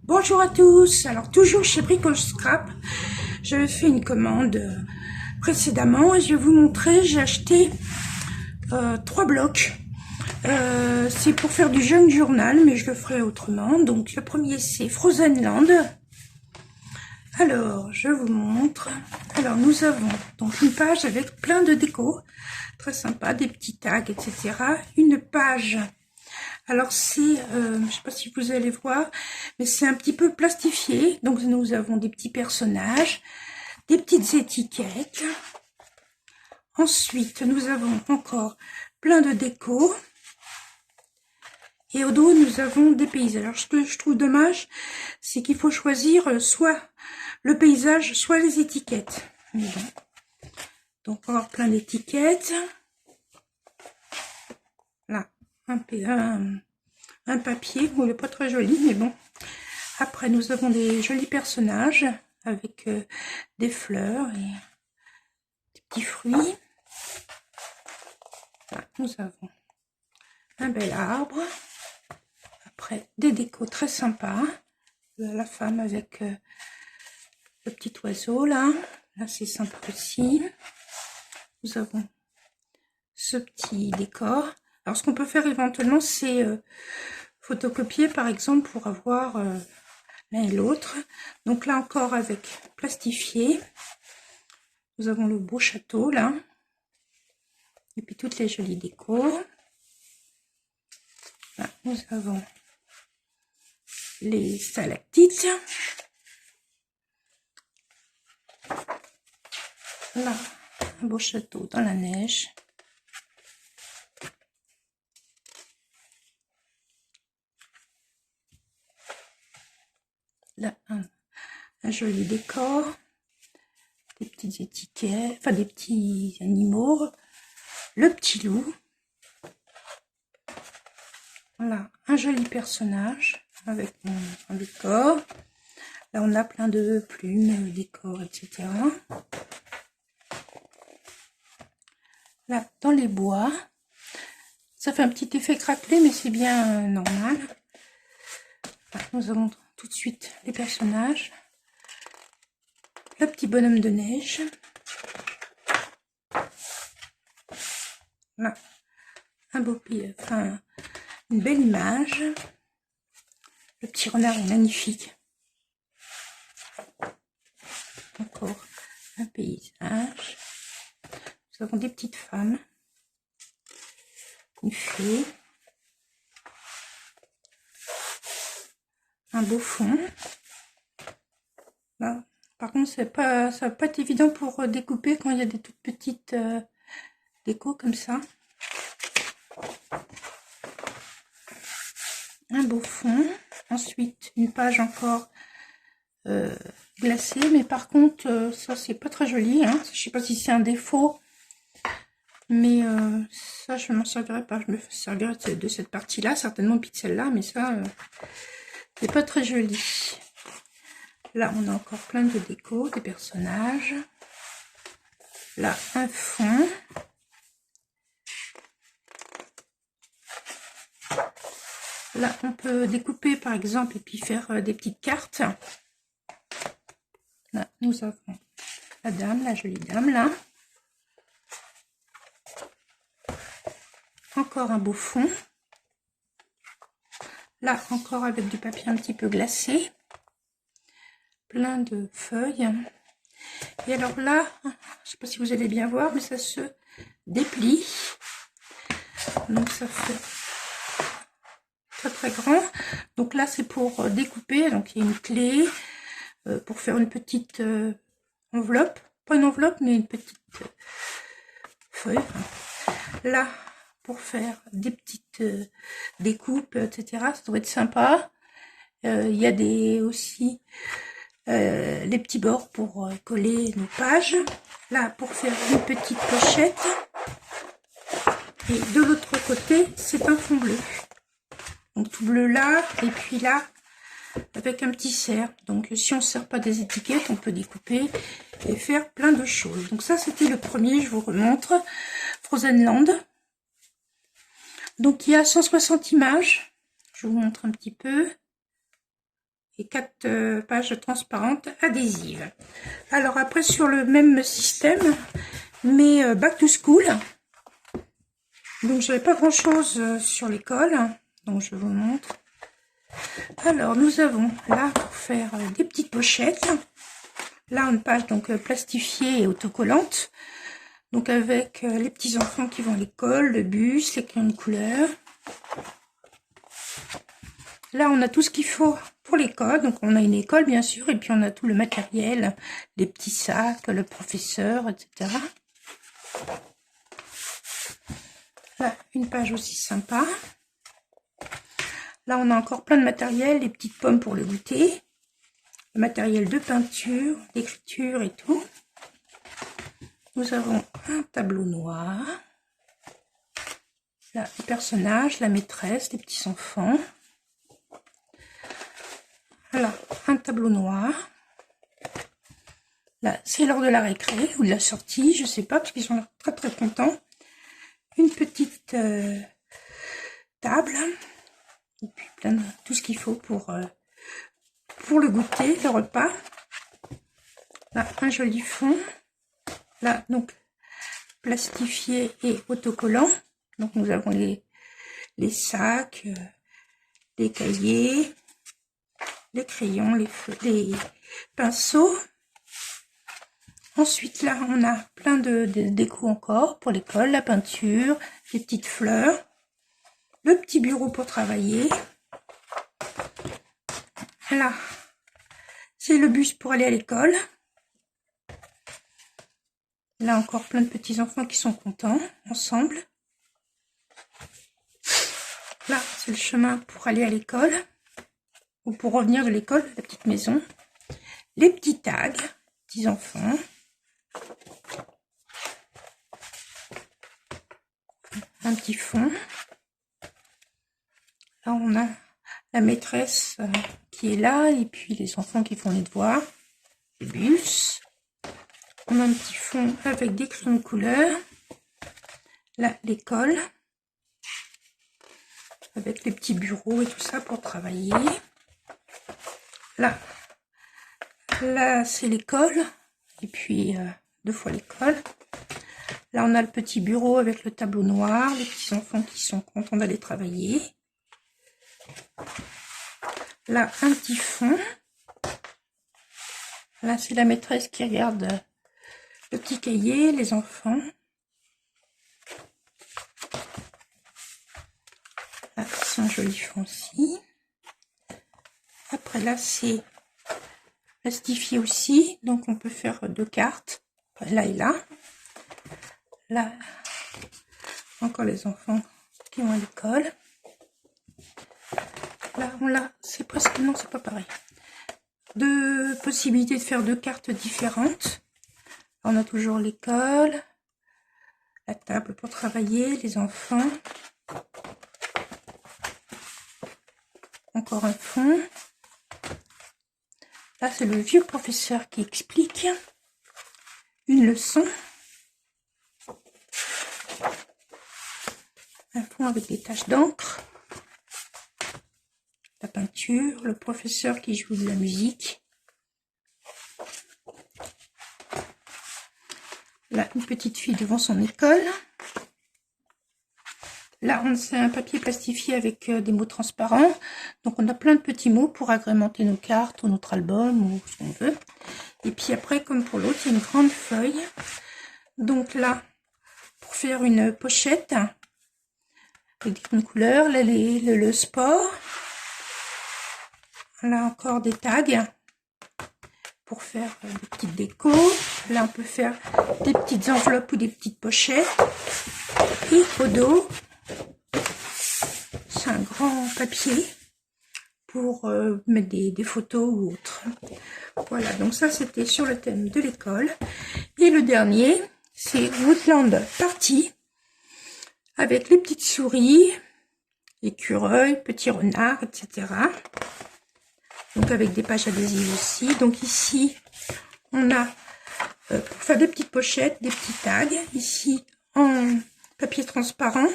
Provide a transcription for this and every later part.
Bonjour à tous, alors toujours chez Bricole Scrap, j'avais fait une commande précédemment et je vais vous montrer, j'ai acheté 3 blocs, c'est pour faire du jeune journal mais je le ferai autrement. Donc le premier c'est Frozen Land, alors je vous montre, alors nous avons donc une page avec plein de déco, très sympa, des petits tags etc, une page. Alors c'est, je ne sais pas si vous allez voir, mais c'est un petit peu plastifié. Donc nous avons des petits personnages, des petites étiquettes. Ensuite, nous avons encore plein de déco. Et au dos, nous avons des paysages. Alors ce que je trouve dommage, c'est qu'il faut choisir soit le paysage, soit les étiquettes. Mais bon. Donc encore plein d'étiquettes. Là, un papier, bon, il n'est pas très joli, mais bon. Après, nous avons des jolis personnages avec des fleurs et des petits fruits. Là, nous avons un bel arbre. Après, des décos très sympas. La femme avec le petit oiseau, là. Là, c'est sympa aussi. Nous avons ce petit décor. Alors, ce qu'on peut faire éventuellement, c'est photocopier, par exemple, pour avoir l'un et l'autre. Donc là encore avec plastifié. Nous avons le beau château là. Et puis toutes les jolies décos. Là, nous avons les stalactites. Là, un beau château dans la neige. Là, un joli décor. Des petites étiquettes, enfin des petits animaux. Le petit loup. Voilà, un joli personnage avec un décor. Là, on a plein de plumes, décors, etc. Là, dans les bois. Ça fait un petit effet craquelé, mais c'est bien normal. Là, nous avons tout de suite les personnages. Le petit bonhomme de neige. Là, un beau pied, enfin, une belle image. Le petit renard est magnifique. Encore un paysage. Nous avons des petites femmes. Une fée. Un beau fond. Là, par contre, ça va pas être évident pour découper quand il y a des toutes petites déco comme ça. Un beau fond. Ensuite, une page encore glacée, mais par contre, ça c'est pas très joli. Hein. Je sais pas si c'est un défaut, mais ça je m'en servirai pas. Je me servirai de cette partie-là, certainement puis de celle-là, mais ça c'est pas très joli. Là, on a encore plein de déco, des personnages. Là, un fond. Là, on peut découper, par exemple, et puis faire des petites cartes. Là, nous avons la dame, la jolie dame, là. Encore un beau fond. Là, encore avec du papier un petit peu glacé. Plein de feuilles. Et alors là, je ne sais pas si vous allez bien voir, mais ça se déplie. Donc ça fait très grand. Donc là c'est pour découper, donc il y a une clé pour faire une petite enveloppe, pas une enveloppe mais une petite feuille. Là pour faire des petites découpes, etc. Ça doit être sympa. Il y a aussi les petits bords pour coller nos pages. Là pour faire une petite pochette. Et de l'autre côté c'est un fond bleu. Donc tout bleu là, et puis là, avec un petit cerf. Donc si on ne sert pas des étiquettes, on peut découper et faire plein de choses. Donc ça, c'était le premier, je vous remontre. Frozen Land. Donc il y a 160 images. Je vous montre un petit peu. et 4 pages transparentes adhésives. Alors après, sur le même système, mais Back to School. Donc j'avais pas grand chose sur l'école, donc je vous montre. Alors nous avons là pour faire des petites pochettes. Là une page donc plastifiée et autocollante. Donc avec les petits enfants qui vont à l'école, le bus, les crayons de couleur. Là on a tout ce qu'il faut pour l'école. Donc on a une école bien sûr, et puis on a tout le matériel, les petits sacs, le professeur, etc. Là une page aussi sympa. Là on a encore plein de matériel, les petites pommes pour le goûter, le matériel de peinture, d'écriture et tout. Nous avons un tableau noir. Là, les personnages, la maîtresse, les petits enfants. Là, un tableau noir. Là, c'est l'heure de la récré ou de la sortie, je sais pas, parce qu'ils sont très très contents. Une petite table. Et puis plein de tout ce qu'il faut pour le goûter, le repas. Là, un joli fond. Là, donc, plastifié et autocollant. Donc, nous avons les sacs, les cahiers, les crayons, les pinceaux. Ensuite, là, on a plein de déco encore pour l'école, la peinture, les petites fleurs, le petit bureau pour travailler. Là, c'est le bus pour aller à l'école. Là encore plein de petits enfants qui sont contents ensemble. Là c'est le chemin pour aller à l'école ou pour revenir de l'école, la petite maison. Les petits tags, petits enfants. Un petit fond. Là on a la maîtresse qui est là et puis les enfants qui font les devoirs. Le bus. On a un petit fond avec des crayons de couleur. Là, l'école. Avec les petits bureaux et tout ça pour travailler. Là c'est l'école. Et puis, 2 fois l'école. Là, on a le petit bureau avec le tableau noir. Les petits enfants qui sont contents d'aller travailler. Là, un petit fond. Là, c'est la maîtresse qui regarde le petit cahier, les enfants. Là, c'est un joli fond aussi. Après, là, c'est plastifié aussi. Donc, on peut faire 2 cartes. Là et là. Là, encore les enfants qui vont à l'école. Là, on l'a. C'est presque... Non, c'est pas pareil. 2 possibilités de faire 2 cartes différentes. On a toujours l'école, la table pour travailler, les enfants. Encore un fond. Là, c'est le vieux professeur qui explique une leçon. Un fond avec des taches d'encre. La peinture, le professeur qui joue de la musique. Là, une petite fille devant son école. Là, c'est un papier plastifié avec des mots transparents. Donc, on a plein de petits mots pour agrémenter nos cartes ou notre album ou ce qu'on veut. Et puis après, comme pour l'autre, il y a une grande feuille. Donc là, pour faire une pochette avec des crayons de couleur, là, le sport. Là, encore des tags pour faire des petites décos. Là, on peut faire des petites enveloppes ou des petites pochettes. Et au dos, c'est un grand papier pour mettre des photos ou autres. Voilà, donc ça, c'était sur le thème de l'école. Et le dernier, c'est Woodland Party, avec les petites souris, écureuils, petits renards, etc. Donc avec des pages adhésives aussi. Donc ici, on a pour faire des petites pochettes, des petits tags. Ici, en papier transparent.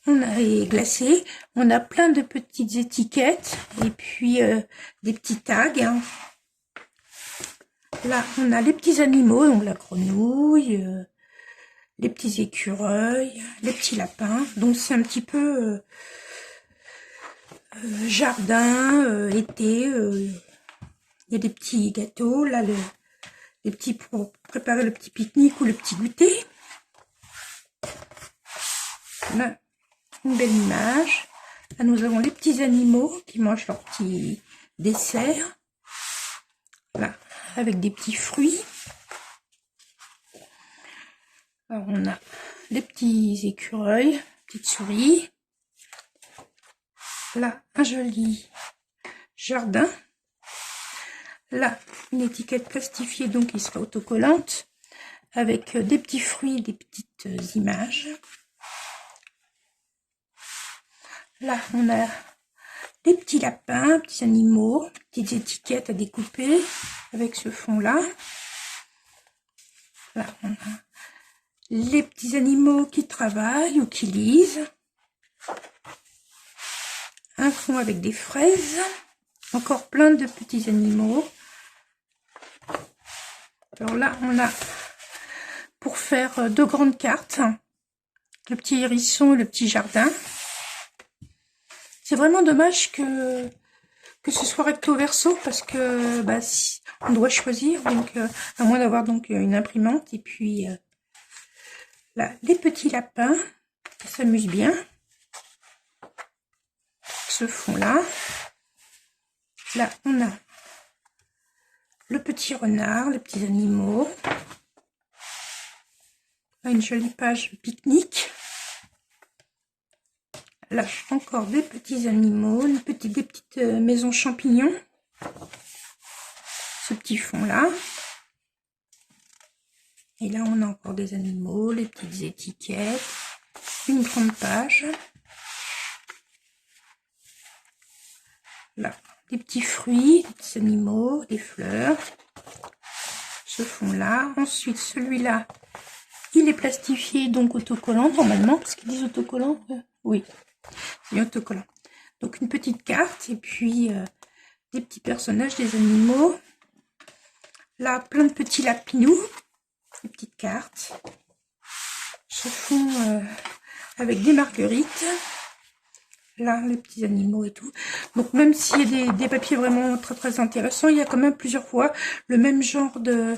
on a glacé, on a plein de petites étiquettes et puis des petits tags. Hein. Là, on a les petits animaux, donc la grenouille, les petits écureuils, les petits lapins. Donc c'est un petit peu jardin, été. Il y a des petits gâteaux, là, les petits pour préparer le petit pique-nique ou le petit goûter. Là, une belle image. Là, nous avons les petits animaux qui mangent leur petit dessert. Là, avec des petits fruits. Alors, on a les petits écureuils, petites souris. Là, un joli jardin. Là, une étiquette plastifiée, donc qui sera autocollante, avec des petits fruits, des petites images. Là, on a des petits lapins, petits animaux, petites étiquettes à découper avec ce fond-là. Là, on a les petits animaux qui travaillent ou qui lisent. Un fond avec des fraises. Encore plein de petits animaux. Alors là, on a pour faire deux grandes cartes. Le petit hérisson et le petit jardin. C'est vraiment dommage que ce soit recto verso parce que bah, si, on doit choisir, donc à moins d'avoir donc une imprimante. Et puis là, les petits lapins qui s'amusent bien. Ce fond-là. Là, on a le petit renard, les petits animaux. Là, une jolie page pique-nique. Là, encore des petits animaux, des petites maisons champignons. Ce petit fond-là. Et là, on a encore des animaux, les petites étiquettes. Une grande page. Là, des petits fruits, des petits animaux, des fleurs. Ce fond-là. Ensuite, celui-là, il est plastifié, donc autocollant, normalement, parce qu'ils disent autocollant. Oui, c'est autocollant. Donc, une petite carte, et puis des petits personnages, des animaux. Là, plein de petits lapinous, des petites cartes. Ce fond avec des marguerites. Là, les petits animaux et tout. Donc, même s'il y a des papiers vraiment très très intéressants, il y a quand même plusieurs fois le même genre de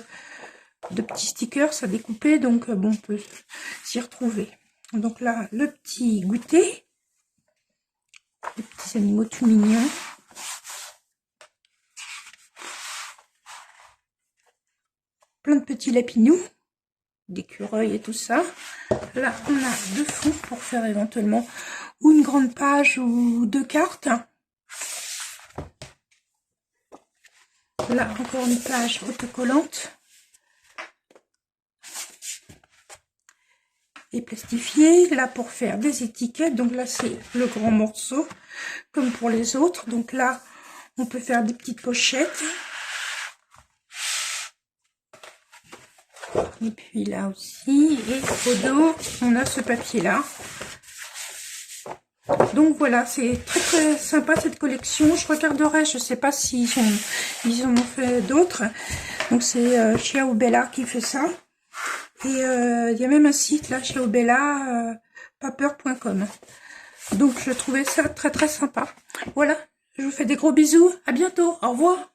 petits stickers à découper. Donc, bon, on peut s'y retrouver. Donc là, le petit goûter. Les petits animaux tout mignons. Plein de petits lapinous. D'écureuils et tout ça. Là, on a deux fonds pour faire éventuellement ou une grande page ou deux cartes. Là, encore une page autocollante et plastifiée. Là, pour faire des étiquettes. Donc là, c'est le grand morceau, comme pour les autres. Donc là, on peut faire des petites pochettes. Et puis là aussi, et au dos, on a ce papier-là. Donc voilà, c'est très très sympa cette collection. Je regarderai, je sais pas s'ils en ont fait d'autres. Donc c'est Ciaobella qui fait ça. Et il y a même un site là, Ciaobella, paper.com. Donc je trouvais ça très très sympa. Voilà, je vous fais des gros bisous. À bientôt, au revoir.